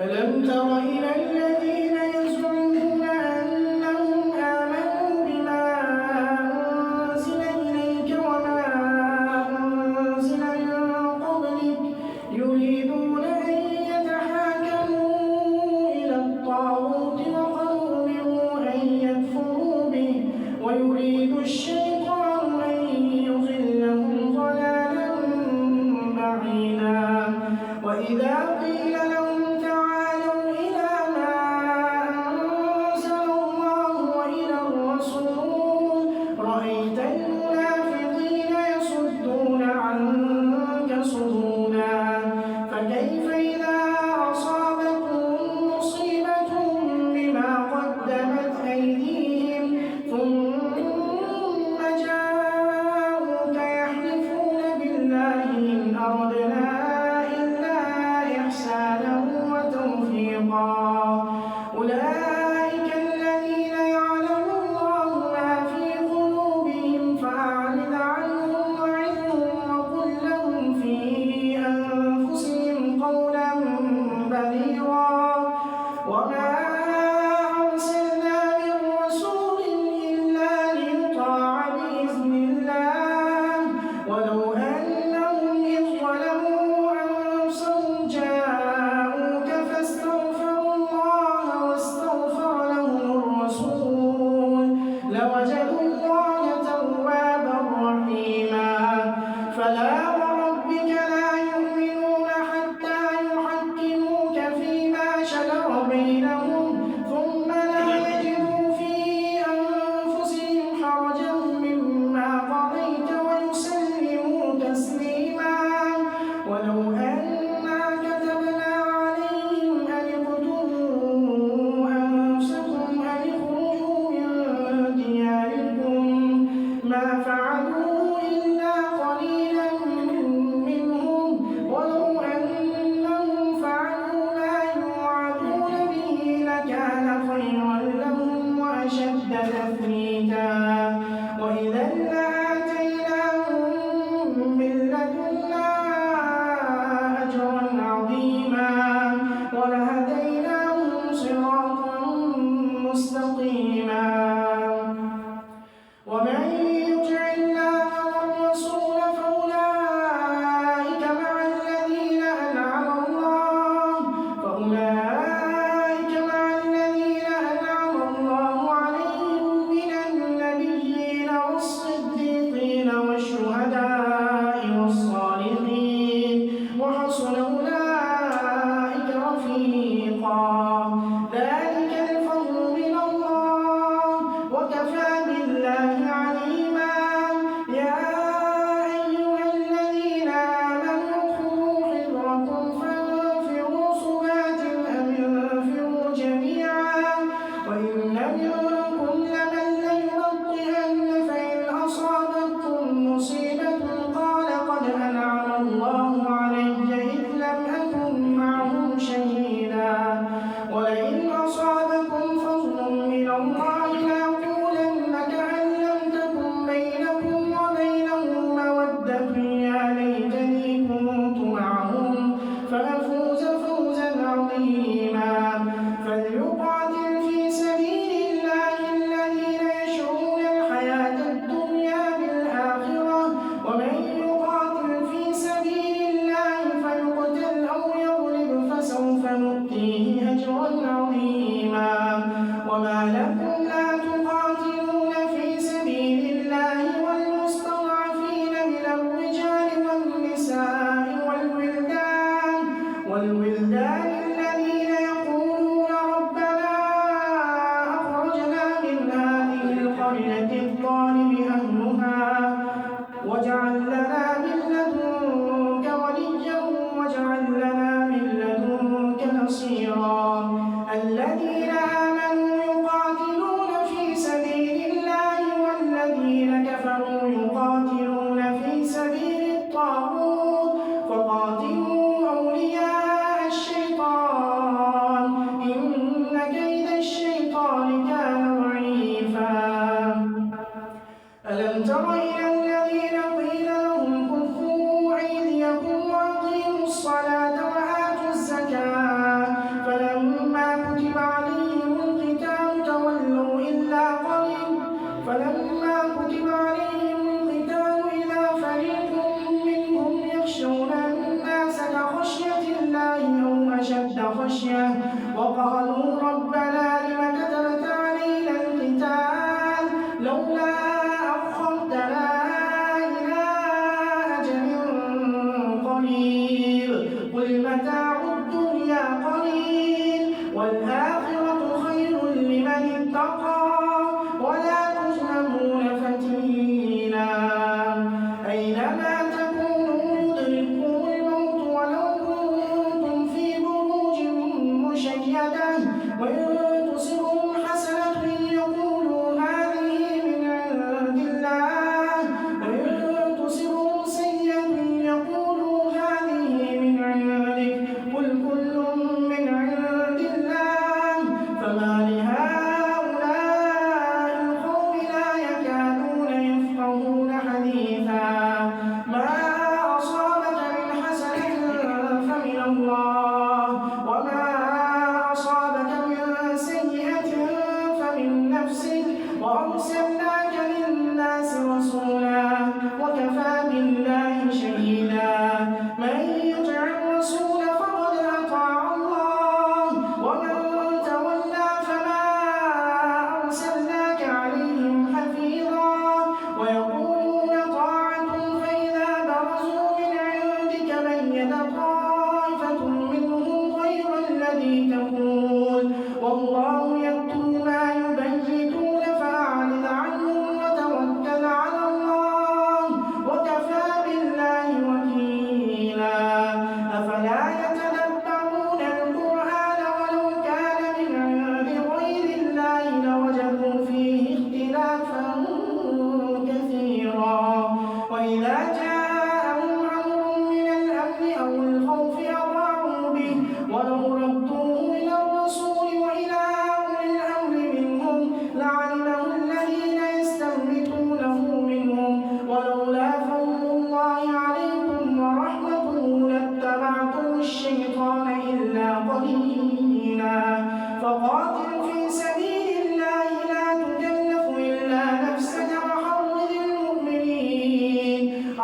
ألم تر إلى الذين يزعمون أنهم آمنوا بما أنزل إليك وما أنزل من قبلك يريدون أن يتحاكموا إلى الطاغوت وقد أمروا أن يكفروا به ويريد الشيطان أن يضلهم ضلالا بعيدا وإذا قيل لهم رأيت المنافقين يصدون عنك صدودا فكيف إذا أصابتهم مصيبة بما قدمت أيديهم ثم جاءوك يحلفون بالله إن أردنا إلا إحسانا وتوفيقا أولئك الذين يعلم الله ما في قلوبهم فأعرض عنهم وعظهم وقل لهم في أنفسهم قولا بليغا وما أرسلنا من رسول إلا ليطاع بإذن الله ولو أنهم إذ ظلموا أنفسهم جاءوك فاستغفروا الله واستغفر لهم الرسول لوجدوا الله توابا رحيما فلا وربك لا يؤمنون حتى يحكموك فيما شجر بينهم ثم لا يجدوا في أنفسهم حرجا مما قضيت ويسلموا تسليما ولو أنا كتبنا عليهم أن اقتلوا أنفسكم أن اخرجوا من دياركم ما فعلوه إلا قليلا منهم ولو أنهم فعلوا ما يوعدون به لكان خيرا لهم وأشد تثبيتا وإذا لآتيناهم من لدنا أجرا عظيما ولهديناهم صراطا مستقيما ومن يطع الله والرسول فأولئك مع الذين أنعم الله عليهم من النبيين والصديقين والشهداء والصالحين وحسن أولئك رفيقا ذلك الفضل من الله وكفى بالله عليما يا أيها الذين آمنوا خذوا حذركم فانفروا ثبات أو انفروا جميعا وإن منكم لمن ليبطئن فإن أصابتكم مصيبة قال قد أنعم الله علي إذ لم أكن معهم شهيدا ولئن أصابكم فضل من الله ليقولن كأن لم تكن بينكم وبينه مودة يا ليتني كنت معهم فأفوز فوزا عظيما فليقاتل في سبيل الله الذين يشرون الحياة الدنيا بالآخرة ومن يقاتل في سبيل الله فيقتل أو يغلب فسوف نؤتيه أجرا عظيما وما لكم لا تقاتلون في سبيل الله والمستضعفين من الرجال والنساء والولدان الذين يقولون ربنا أخرجنا من هذه القرية الظالم أهلها واجعل لنا من لدنك وليا واجعل لنا من لدنك نصيرا الذين آمنوا يقاتلون في سبيل الله والذين كفروا يقاتلون في سبيل الطاغوت فقاتلوا أولياء الشيطان إن كيد الشيطان كان ضعيفا ألم تر إلى الذين قيل لهم كفوا أيديكم وأقيموا الصلاة وآتوا الزكاة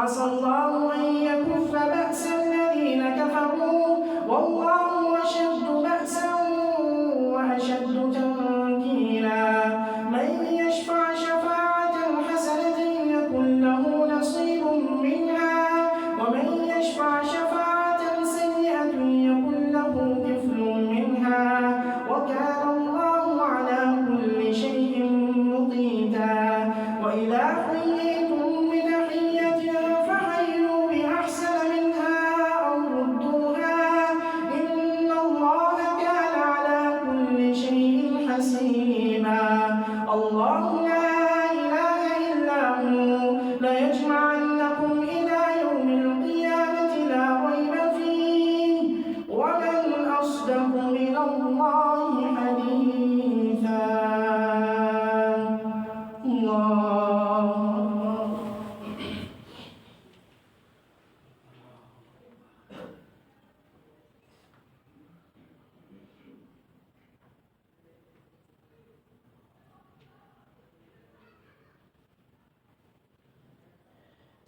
وعسى الله أن يكف بأس الذين كفروا والله أشد بأسا وأشد تنكيلا. من يشفع شفاعة حسنة يكن له نصيب منها ومن يشفع شفاعة سيئة يكن له كفل منها وكان الله على كل شيء مقيتا. وإذا حييتم بتحية فحيوا بأحسن منها أو ردوها إن الله كان على كل شيء حسيبا. الله لا إله إلا هو ليجمعنكم إلى يوم القيامة لا ريب فيه ومن أصدق من الله حديثا. الله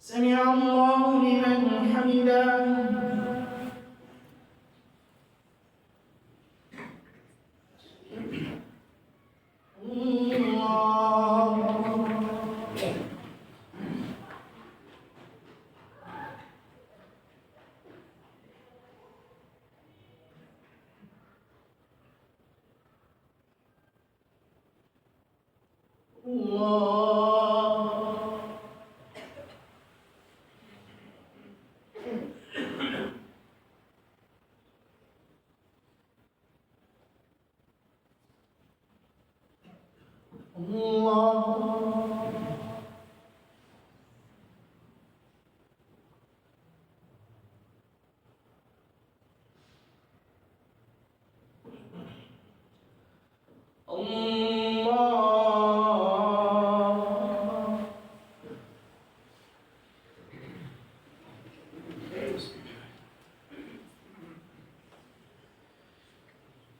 سمع الله لمن حمده.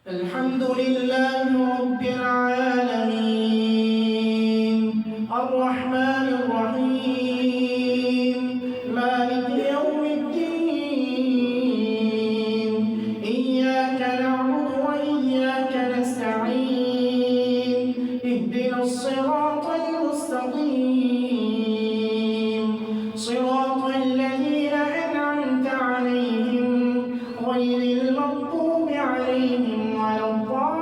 الحمد لله رب العالمين الرحمن الرحيم مالك يوم الدين إياك نعبد وإياك نستعين اهدنا الصراط المستقيم صراط الذين أنعمت عليهم غير المغضوب عليهم ولا الضالين.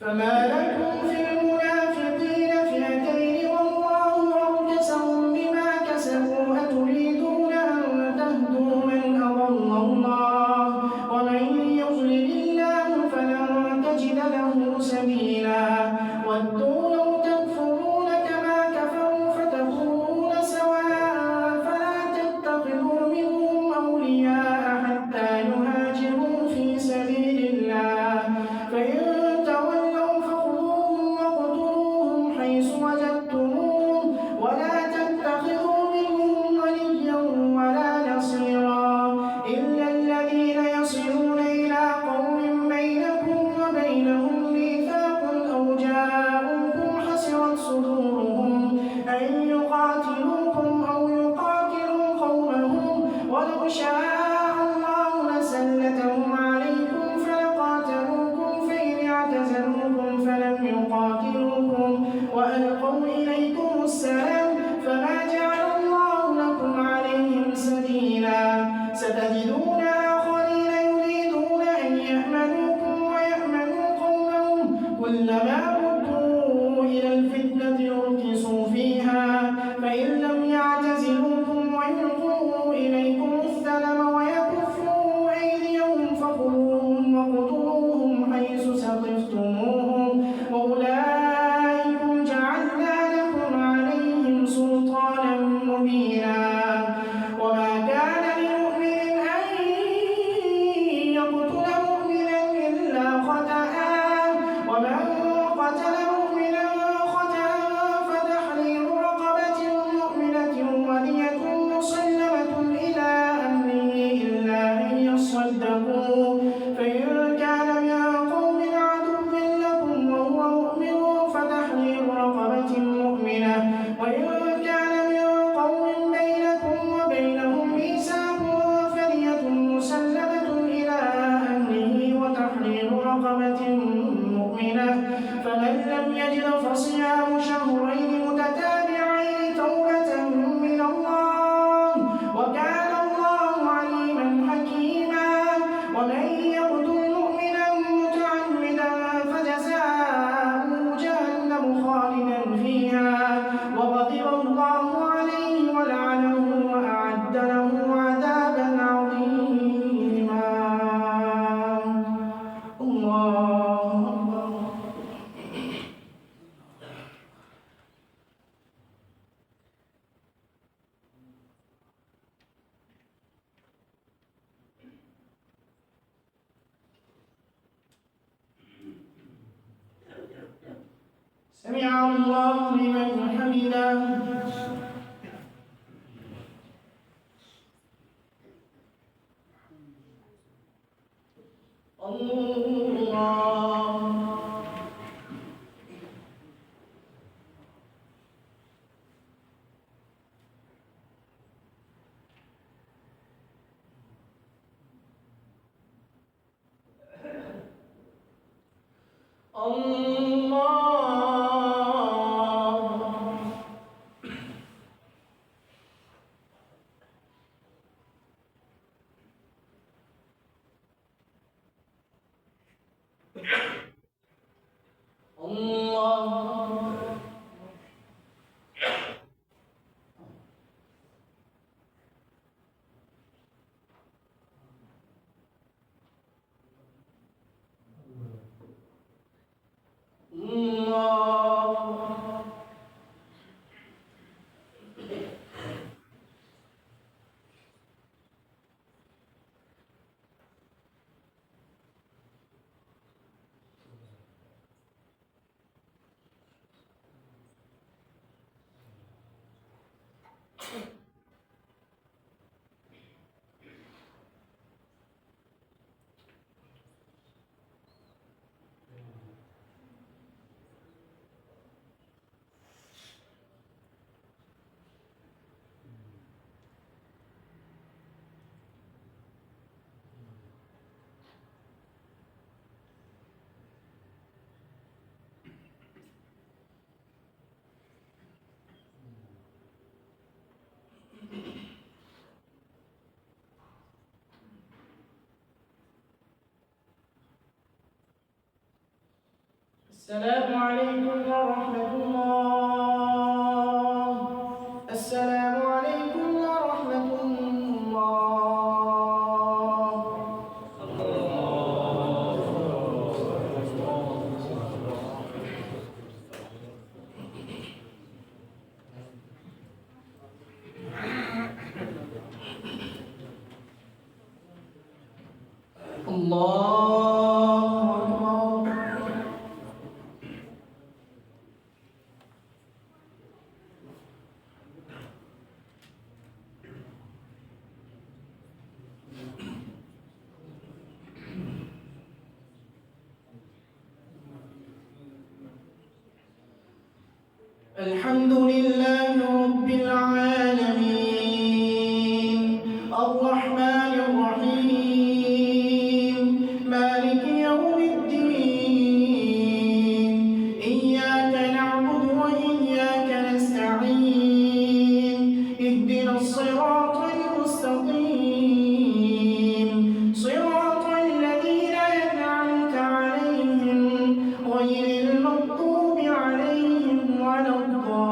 فما لكم في المنافقين فئتين والله أركسهم بما كسبوا أتريدون أن تهدوا من أضل الله ومن يضلل الله فلن تجد له سبيلا. ودوا لو تكفرون كما كفروا فتكونون سواء فلا تتخذوا منهم أولياء حتى يهاجروا في سبيل الله فإن تولوا فخذوهم واقتلوهم حيث وجدتموهم ولا تتخذوا منهم وليا ولا نصيرا إلا الذين يصلون إلى قوم بينكم وبينهم ميثاق أو جاءوكم حسرت صدورهم أن يقاتلوكم أو يقاتلوا قومهم ولو شاء الله لسلتهم عليكم فلقاتلوكم فإن اعتزلوكم فلم يقاتلوكم وألقوا إليكم السلام فما جعل الله لكم عليهم سبيلا. ستجدون آخرين يريدون أن يأمنوكم ويأمنوا قومهم كلما ردوا إلى الفتنة أركسوا فيها فإن لم يعتزلوكم ويلقوا إليكم السلم ويكفوا أيديهم فخذوهم واقتلوهم حيث ثقفتموهم وأولئكم جعلنا لكم عليهم سلطانا مبينا. وما كان لمؤمن أن يقتل مؤمنا إلا خطأ ومن قتل مؤمنا خطأ سمع الله لمن حمده. السلام عليكم ورحمة الله. السلام عليكم ورحمة الله. الله أكبر. الحمد لله رب العالمين الرحمن الرحيم مالك يوم الدين إياك نعبد وإياك نستعين اهدنا الصراط المستقيم صراط الذين أنعمت عليهم غير المغضوب عليهم ولا الضالين.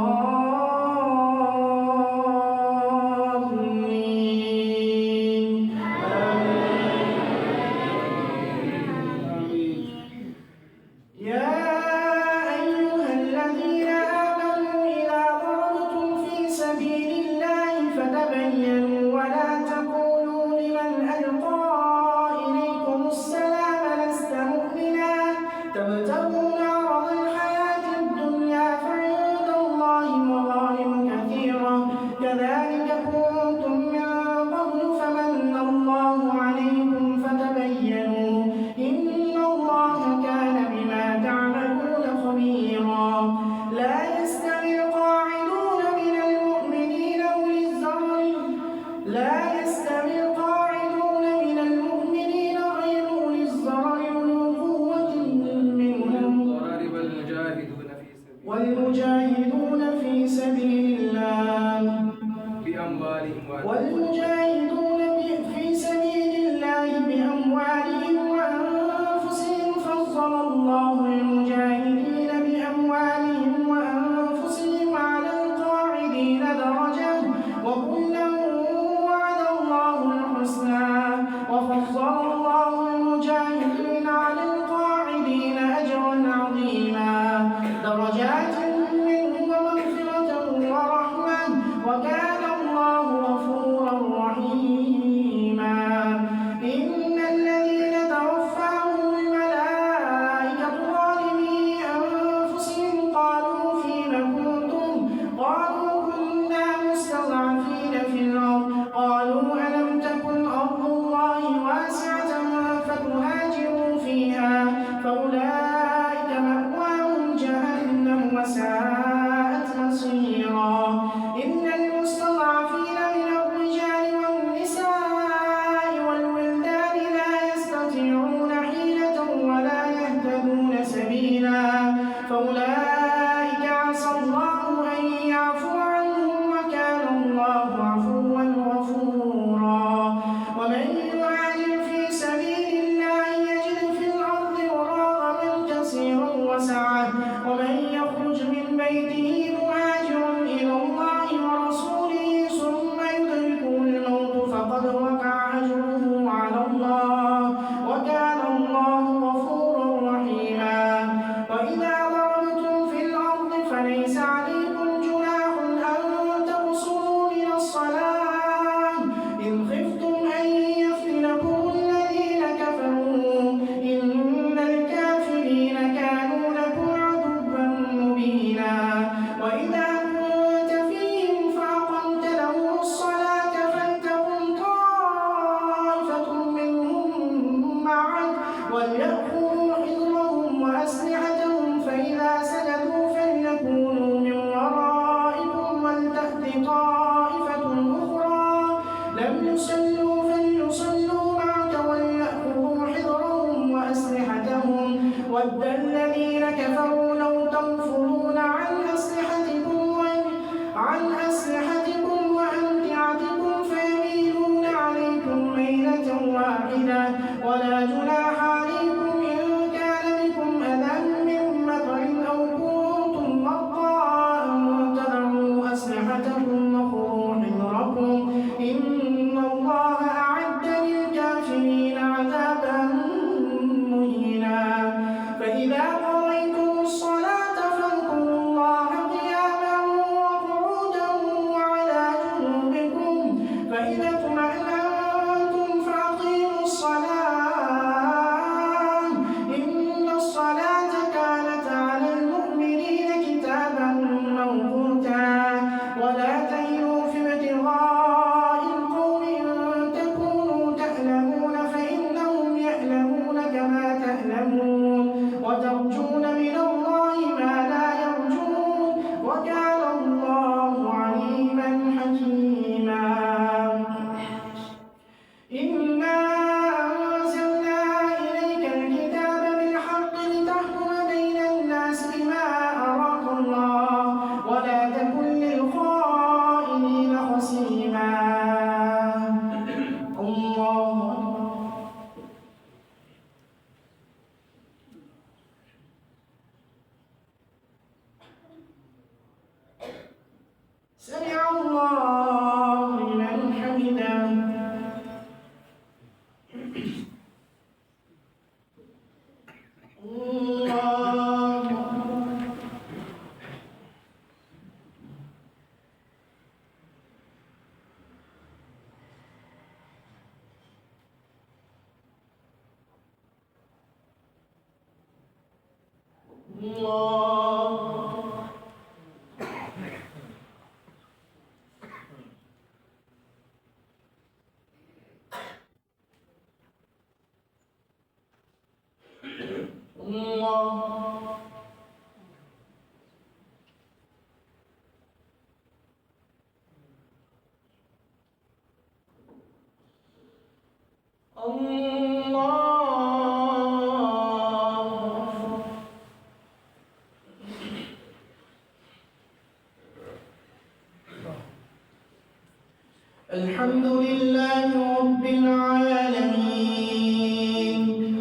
الحمد لله رب العالمين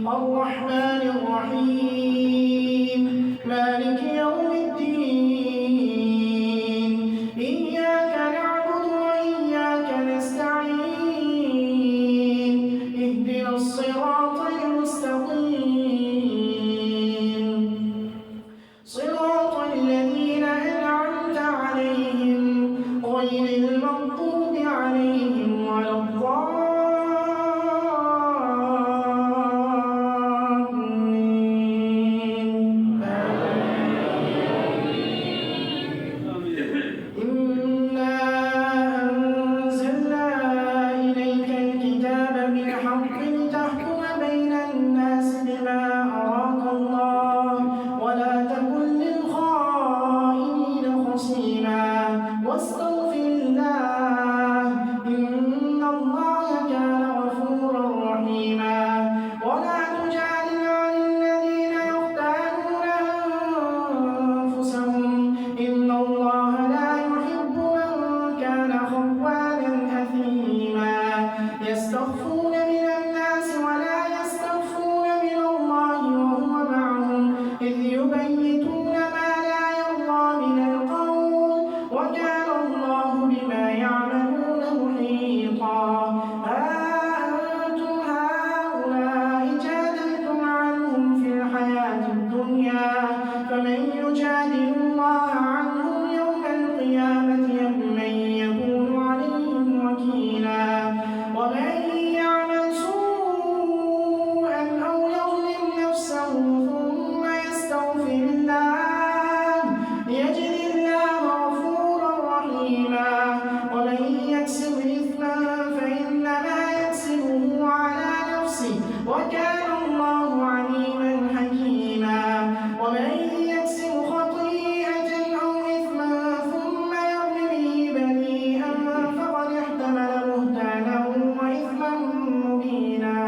الرحمن الرحيم مالك يوم الدين إياك نعبد وإياك نستعين اهدنا الصراط المستقيم صراط الذين أنعمت عليهم غير المغضوب عليهم ولا الضالين إنا أنزلنا إليك الكتاب بالحق لتحكم بين الناس بما أراك الله ولا تكن للخائنين خصيما واستغفر الله إن الله كان غفورا رحيما ولا تجادل عن الذين يختانون أنفسهم إن الله لا يحب من كان خوانا أثيما يستخفون من الناس ولا يستخفون من الله وهو معهم إذ يبيتون ما لا يرضى من القول وكان الله بما يعملون محيطا أنتم هؤلاء جادلتم عنهم في الحياة الدنيا فمن يجادل الله عنهم يوم القيامة من يكون عليهم وكيلا ومن يعمل سوءا أو يظلم نفسه ثم يستغفر الله يجد الله غفورا رحيما ومن يكسب إثما فإنما يكسبه على نفسه وكان الله عليما حكيما ومن يكسب خطيئة أو إثما ثم يرم به بريئا فقد احتمل بهتانا وإثما مبينا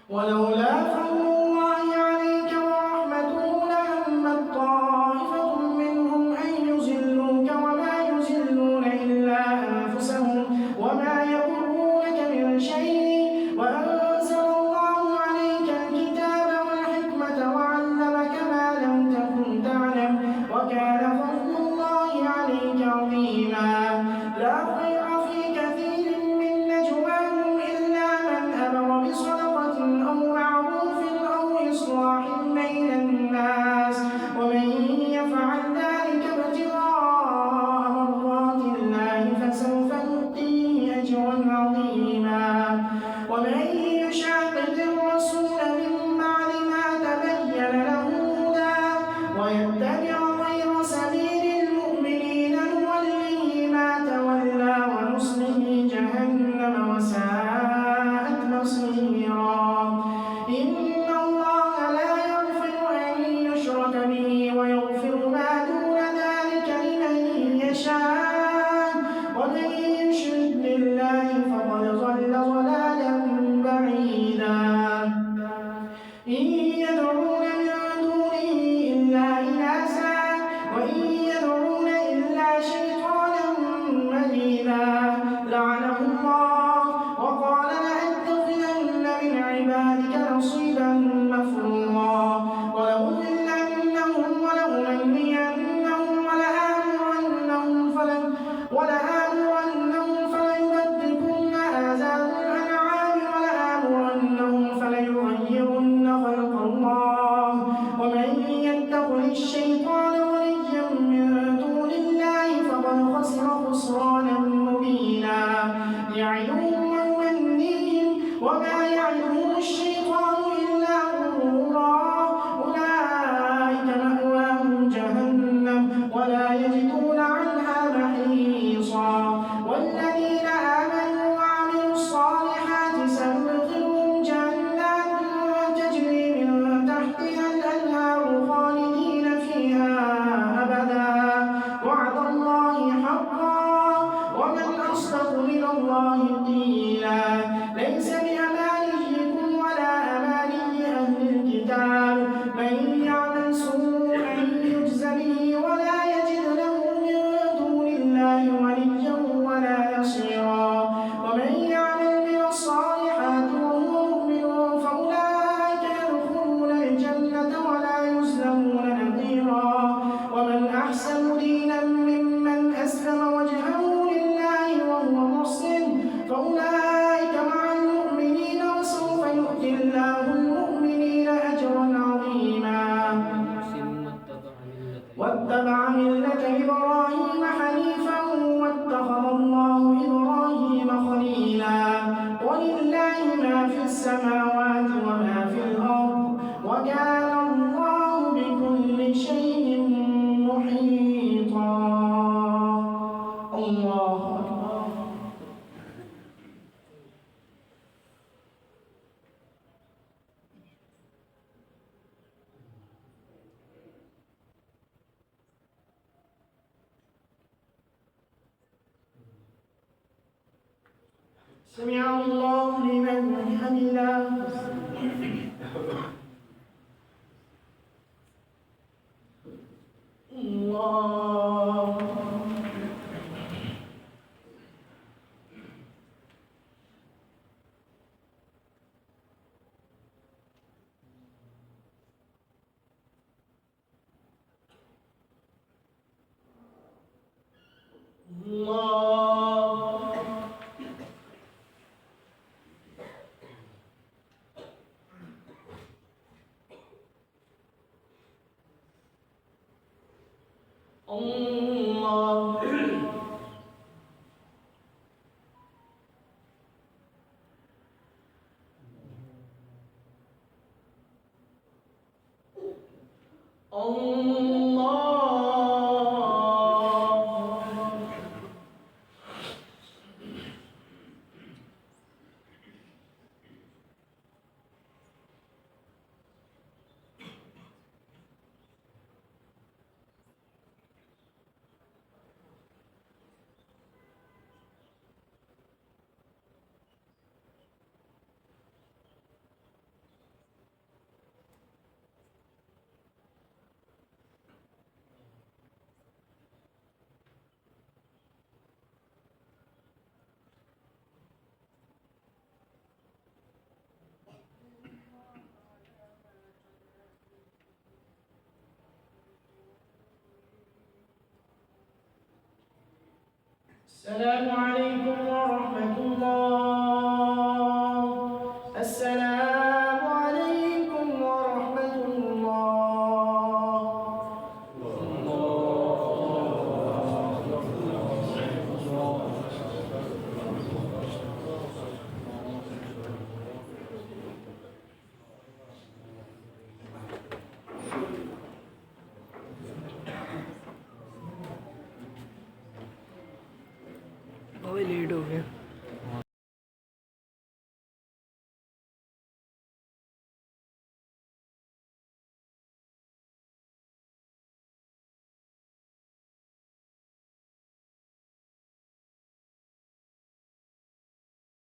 ولولا فضل الله عليك ورحمته لهمت طائفة منهم أن يضلوك وما يضلون إلا أنفسهم وما يضرونك من شيء وأنزل الله عليك الكتاب والحكمة وعلمك ما لم تكن تعلم وكان فضل الله عليك عظيما لا خير في كثير من نجواهم إلا من أمر بصدقة أو معروف أو إصلاح بين الناس ومن يفعل ذلك ابتغاء مرضات الله فسوف نؤتيه أجرا عظيما ومن يشاقق الرسول من بعد ما تبين له الهدى ويتبع غير سبيل المؤمنين نوله ما تولى ونصله جهنم وساءت مصيرا إن الله لا يغفر أن يشرك به ويغفر ما دون ذلك لمن يشاء ومن يشرك بالله فقد ضل ضلالا بعيدا إن يدعون من دونه إلا إناثا وإن يدعون إلا شيطانا مريدا لعنه الله وقال لأتخذن من عبادك نصيبا مفروضا ولأضلنهم ولأمنينهم ولآمرنهم فليبتكن آذان الأنعام ولآمرنهم فليغيرن خلق الله ومن يتخذ الشيطان وليا من دون الله فقد خسر خسرانا مبينا يعدهم ويمنيهم وما يعدهم الشيطان إلا غرورا أولئك مأواهم جهنم ولا يجدون عنها محيصا والذين آمنوا وعملوا الصالحات سندخلهم جنات تجري من تحتها الأنهار خالدين فيها أبدا وعد الله حقا ومن أصدق من الله قيلا ليس ولله ما في السماوات وما في الأرض وكان الله بكل شيء محيطا. الله أكبر. سمع الله لمن حمده. الله. الله. السلام عليكم ورحمة الله. السلام عليكم ورحمة الله. लेट हो गया।